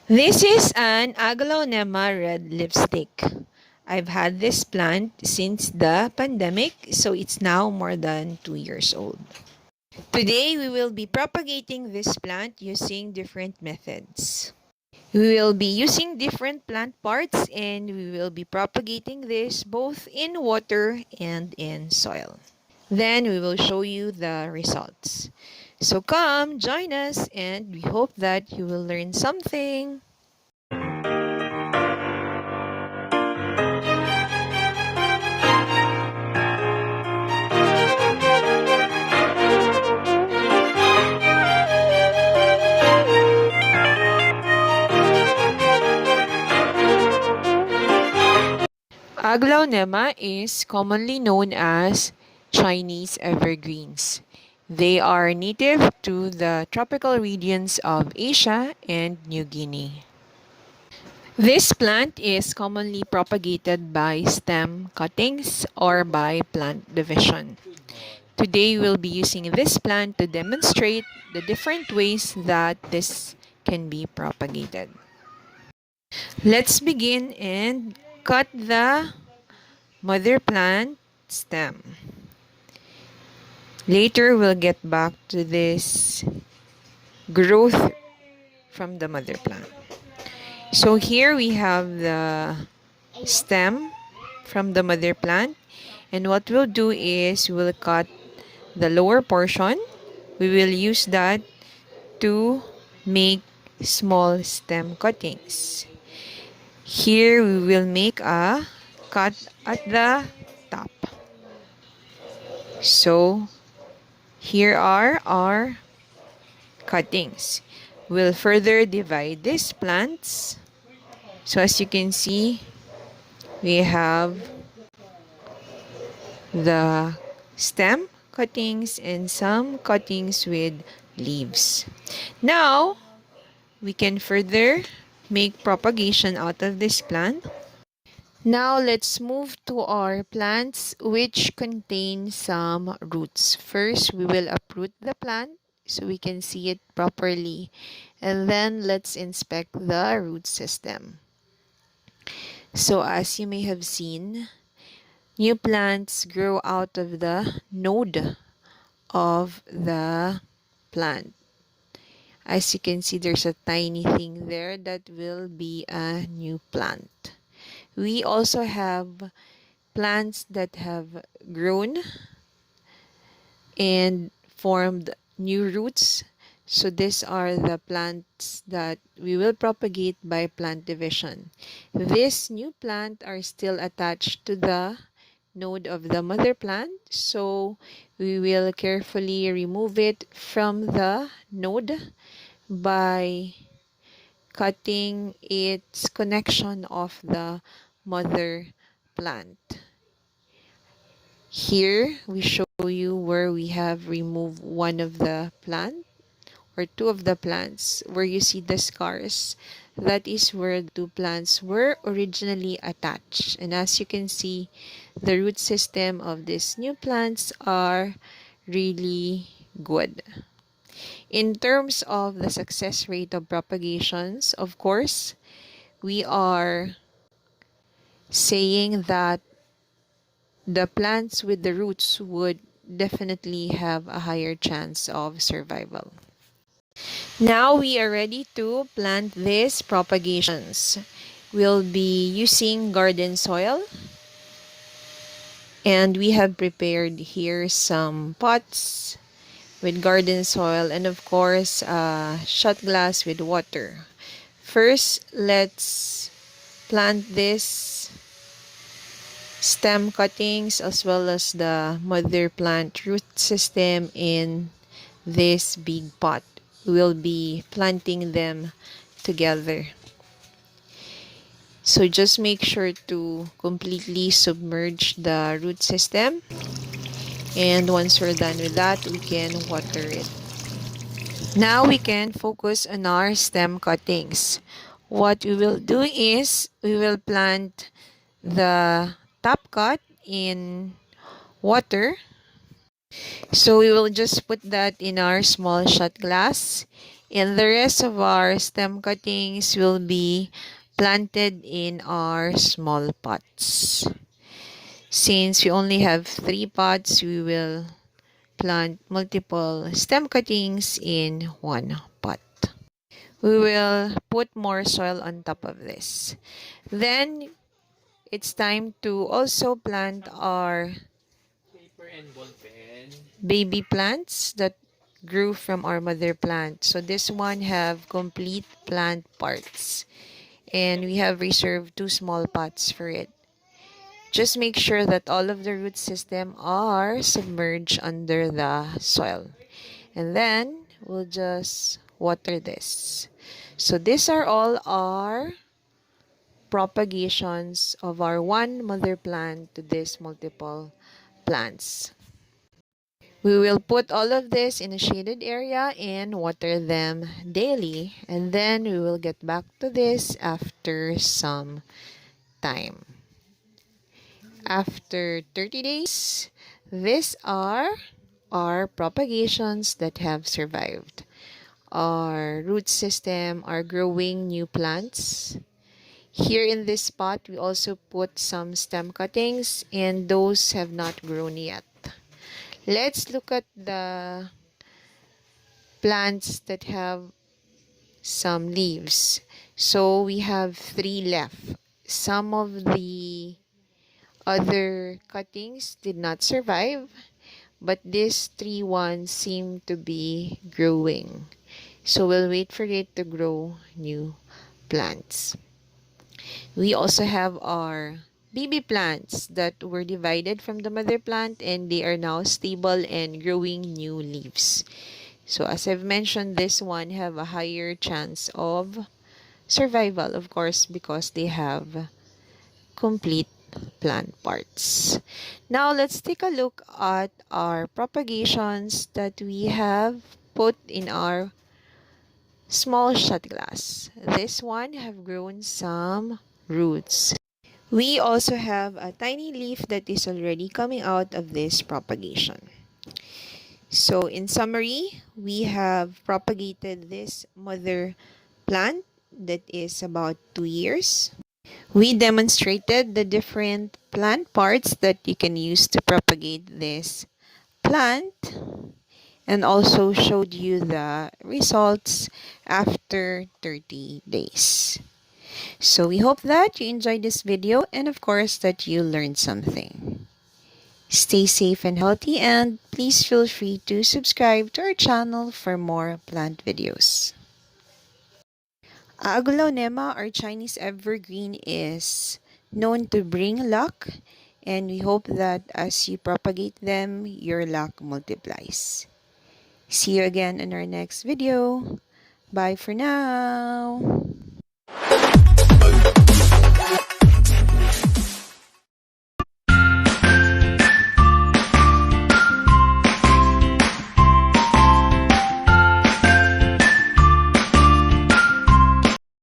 This is an Aglaonema Red Lipstick. I've had this plant since the pandemic, so it's now more than 2 years old. Today, we will be propagating this plant using different methods. We will be using different plant parts and we will be propagating this both in water and in soil. Then we will show you the results. So come, join us, and we hope that you will learn something. Aglaonema is commonly known as Chinese Evergreens. They are native to the tropical regions of Asia and New Guinea. This plant is commonly propagated by stem cuttings or by plant division. Today we'll be using this plant to demonstrate the different ways that this can be propagated. Let's begin and cut the mother plant stem. Later, we'll get back to this growth from the mother plant. So here we have the stem from the mother plant. And what we'll do is we'll cut the lower portion. We will use that to make small stem cuttings. Here we will make a cut at the top. So here are our cuttings. We'll further divide these plants. So as you can see, we have the stem cuttings and some cuttings with leaves. Now, we can further make propagation out of this plant. Now, let's move to our plants which contain some roots. First, we will uproot the plant so we can see it properly. And then, let's inspect the root system. So, as you may have seen, new plants grow out of the node of the plant. As you can see, there's a tiny thing there that will be a new plant. We also have plants that have grown and formed new roots. So these are the plants that we will propagate by plant division. This new plant are still attached to the node of the mother plant. So we will carefully remove it from the node by cutting its connection of the mother plant. Here we show you where we have removed one of the plant or two of the plants where you see the scars. That is where the two plants were originally attached. And as you can see, the root system of these new plants are really good. In terms of the success rate of propagations, of course, we are saying that the plants with the roots would definitely have a higher chance of survival. Now we are ready to plant these propagations. We'll be using garden soil. And we have prepared here some pots with garden soil and of course a shot glass with water. First, let's plant this stem cuttings as well as the mother plant root system in this big pot. We'll be planting them together. So just make sure to completely submerge the root system. And once we're done with that, we can water it. Now we can focus on our stem cuttings. What we will do is we will plant the top cut in water. So we will just put that in our small shot glass And the rest of our stem cuttings will be planted in our small pots. Since we only have 3 pots, we will plant multiple stem cuttings in one pot. We will put more soil on top of this. Then it's time to also plant our baby plants that grew from our mother plant. So this one have complete plant parts. And we have reserved 2 small pots for it. Just make sure that all of the root system are submerged under the soil. And then we'll just water this. So these are all our propagations of our one mother plant to these multiple plants. We will put all of this in a shaded area and water them daily. And then we will get back to this after some time. After 30 days, these are our propagations that have survived. Our root system are growing new plants. Here in this spot, we also put some stem cuttings and those have not grown yet. Let's look at the plants that have some leaves. So we have 3 left. Some of the other cuttings did not survive, but these 3 ones seem to be growing. So we'll wait for it to grow new plants. We also have our baby plants that were divided from the mother plant and they are now stable and growing new leaves. So as I've mentioned, this one have a higher chance of survival, of course, because they have complete plant parts. Now let's take a look at our propagations that we have put in our small shot glass. This one have grown some roots. We also have a tiny leaf that is already coming out of this propagation. So in summary, we have propagated this mother plant that is about 2 years. We demonstrated the different plant parts that you can use to propagate this plant and also showed you the results after 30 days. So we hope that you enjoyed this video and of course that you learned something. Stay safe and healthy and please feel free to subscribe to our channel for more plant videos. Aglaonema or Chinese Evergreen is known to bring luck and we hope that as you propagate them, your luck multiplies. See you again in our next video. Bye for now.